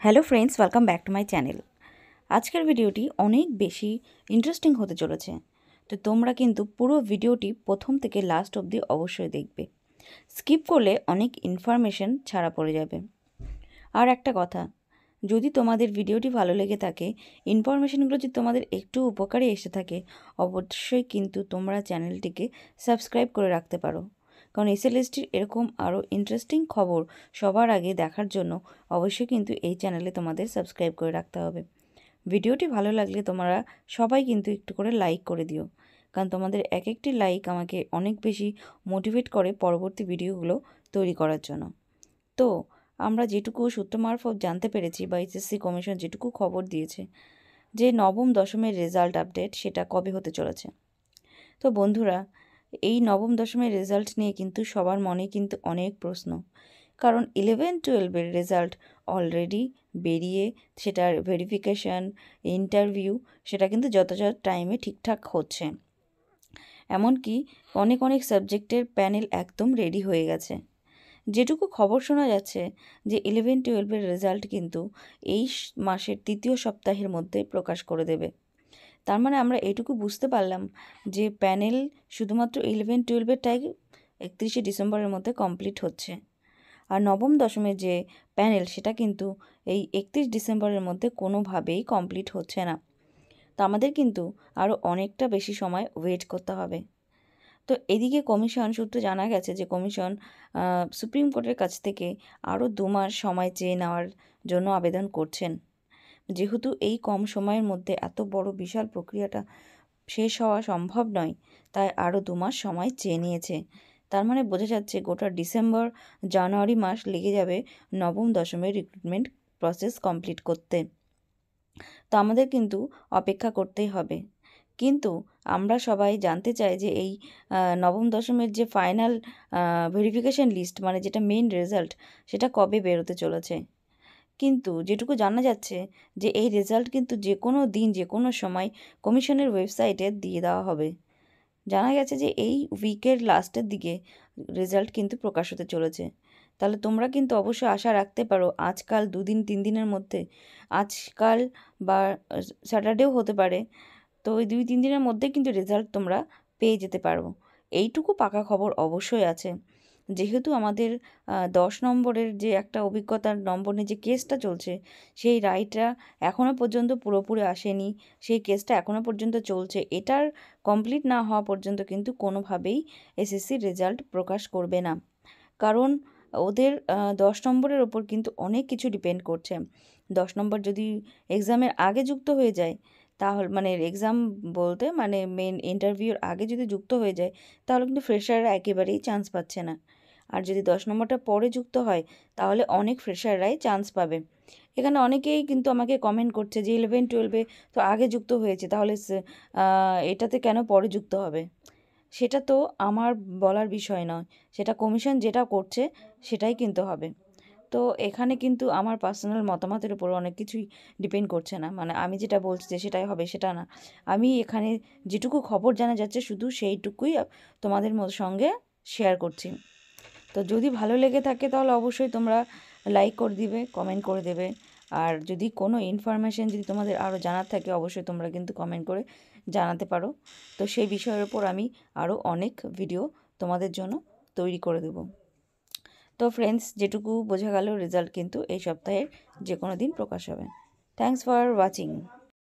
Hello friends, welcome back to my channel. আজকের ভিডিওটি অনেক বেশি ইন্টারেস্টিং হতে চলেছে, তো তোমরা কিন্তু পুরো ভিডিওটি প্রথম থেকে লাস্ট অবধি অবশ্যই দেখবে। স্কিপ করলে অনেক ইনফরমেশন ছাড়া পড়ে যাবে। আর একটা কথা, যদি তোমাদের ভিডিওটি ভালো লেগে থাকে, ইনফরমেশনগুলো যদি তোমাদের একটু উপকারে এসে থাকে, অবশ্যই কিন্তু তোমরা চ্যানেলটিকে সাবস্ক্রাইব করে রাখতে পারো। কারণ এসএলএসটির এরকম আরও ইন্টারেস্টিং খবর সবার আগে দেখার জন্য অবশ্যই কিন্তু এই চ্যানেলে তোমাদের সাবস্ক্রাইব করে রাখতে হবে। ভিডিওটি ভালো লাগলে তোমরা সবাই কিন্তু একটু করে লাইক করে দিও, কারণ তোমাদের এক একটি লাইক আমাকে অনেক বেশি মোটিভেট করে পরবর্তী ভিডিওগুলো তৈরি করার জন্য। তো আমরা যেটুকু সূত্র মারফত জানতে পেরেছি বা এইচএসসি কমিশন যেটুকু খবর দিয়েছে যে নবম দশমের রেজাল্ট আপডেট সেটা কবে হতে চলেছে। তো বন্ধুরা, এই নবম দশমের রেজাল্ট নিয়ে কিন্তু সবার মনে কিন্তু অনেক প্রশ্ন, কারণ 11-12-এর রেজাল্ট অলরেডি বেরিয়ে সেটার ভেরিফিকেশান, ইন্টারভিউ সেটা কিন্তু যথাযথ টাইমে ঠিকঠাক হচ্ছে। এমনকি অনেক অনেক সাবজেক্টের প্যানেল একদম রেডি হয়ে গেছে। যেটুকু খবর শোনা যাচ্ছে যে 11-12-এর রেজাল্ট কিন্তু এই মাসের তৃতীয় সপ্তাহের মধ্যে প্রকাশ করে দেবে। তার মানে আমরা এটুকু বুঝতে পারলাম যে প্যানেল শুধুমাত্র 11-12-এরটাই 31শে ডিসেম্বরের মধ্যে কমপ্লিট হচ্ছে, আর নবম দশমের যে প্যানেল সেটা কিন্তু এই 31 ডিসেম্বরের মধ্যে কোনোভাবেই কমপ্লিট হচ্ছে না। তো আমাদের কিন্তু আরও অনেকটা বেশি সময় ওয়েট করতে হবে। তো এদিকে কমিশন সূত্রে জানা গেছে যে কমিশন সুপ্রিম কোর্টের কাছ থেকে আরও 2 মাস সময় চেয়ে নেওয়ার জন্য আবেদন করছেন। যেহেতু এই কম সময়ের মধ্যে এত বড় বিশাল প্রক্রিয়াটা শেষ হওয়া সম্ভব নয়, তাই আরও 2 মাস সময় চেয়ে নিয়েছে। তার মানে বোঝা যাচ্ছে গোটা ডিসেম্বর জানুয়ারি মাস লেগে যাবে নবম দশমের রিক্রুটমেন্ট প্রসেস কমপ্লিট করতে। তো আমাদের কিন্তু অপেক্ষা করতেই হবে। কিন্তু আমরা সবাই জানতে চাই যে এই নবম দশমের যে ফাইনাল ভেরিফিকেশন লিস্ট, মানে যেটা মেইন রেজাল্ট, সেটা কবে বেরোতে চলেছে। কিন্তু যেটুকু জানা যাচ্ছে যে এই রেজাল্ট কিন্তু যে কোনো দিন যে কোনো সময় কমিশনের ওয়েবসাইটে দিয়ে দেওয়া হবে। জানা গেছে যে এই উইকের লাস্টের দিকে রেজাল্ট কিন্তু প্রকাশ হতে চলেছে। তাহলে তোমরা কিন্তু অবশ্যই আশা রাখতে পারো আজকাল 2 দিন 3 দিনের মধ্যে, আজকাল বা স্যাটারডেও হতে পারে, তো ওই 2-3 দিনের মধ্যে কিন্তু রেজাল্ট তোমরা পেয়ে যেতে পারো। এইটুকু পাকা খবর অবশ্যই আছে। যেহেতু আমাদের 10 নম্বরের যে একটা অভিজ্ঞতার নম্বর নিয়ে যে কেসটা চলছে, সেই রায়টা এখনও পর্যন্ত পুরোপুরি আসেনি, সেই কেসটা এখনও পর্যন্ত চলছে। এটার কমপ্লিট না হওয়া পর্যন্ত কিন্তু কোনোভাবেই এসএসসির রেজাল্ট প্রকাশ করবে না, কারণ ওদের 10 নম্বরের ওপর কিন্তু অনেক কিছু ডিপেন্ড করছে। 10 নম্বর যদি এক্সামের আগে যুক্ত হয়ে যায়, তাহলে মানে এক্সাম বলতে মানে মেন ইন্টারভিউর আগে যদি যুক্ত হয়ে যায়, তাহলে কিন্তু ফ্রেশাররা একেবারেই চান্স পাচ্ছে না। আর যদি 10 নম্বরটা পরে যুক্ত হয়, তাহলে অনেক ফ্রেশাররাই চান্স পাবে। এখানে অনেকেই কিন্তু আমাকে কমেন্ট করছে যে 11-12-এ তো আগে যুক্ত হয়েছে, তাহলে এটাতে কেন পরে যুক্ত হবে। সেটা তো আমার বলার বিষয় নয়, সেটা কমিশন যেটা করছে সেটাই কিন্তু হবে। তো এখানে কিন্তু আমার পার্সোনাল মতামতের উপর অনেক কিছুই ডিপেন্ড করছে না, মানে আমি যেটা বলছি যে সেটাই হবে সেটা না। আমি এখানে যেটুকু খবর জানা যাচ্ছে শুধু সেইটুকুই তোমাদের সঙ্গে শেয়ার করছি। তো যদি ভালো লেগে থাকে তাহলে অবশ্যই তোমরা লাইক করে দিবে, কমেন্ট করে দেবে। আর যদি কোনো ইনফরমেশান যদি তোমাদের আরও জানার থাকে, অবশ্যই তোমরা কিন্তু কমেন্ট করে জানাতে পারো। তো সেই বিষয়ের ওপর আমি আরও অনেক ভিডিও তোমাদের জন্য তৈরি করে দেব। তো ফ্রেন্ডস, যেটুকু বোঝা গেল রেজাল্ট কিন্তু এই সপ্তাহের যে কোনো দিন প্রকাশ হবে। Thanks for watching.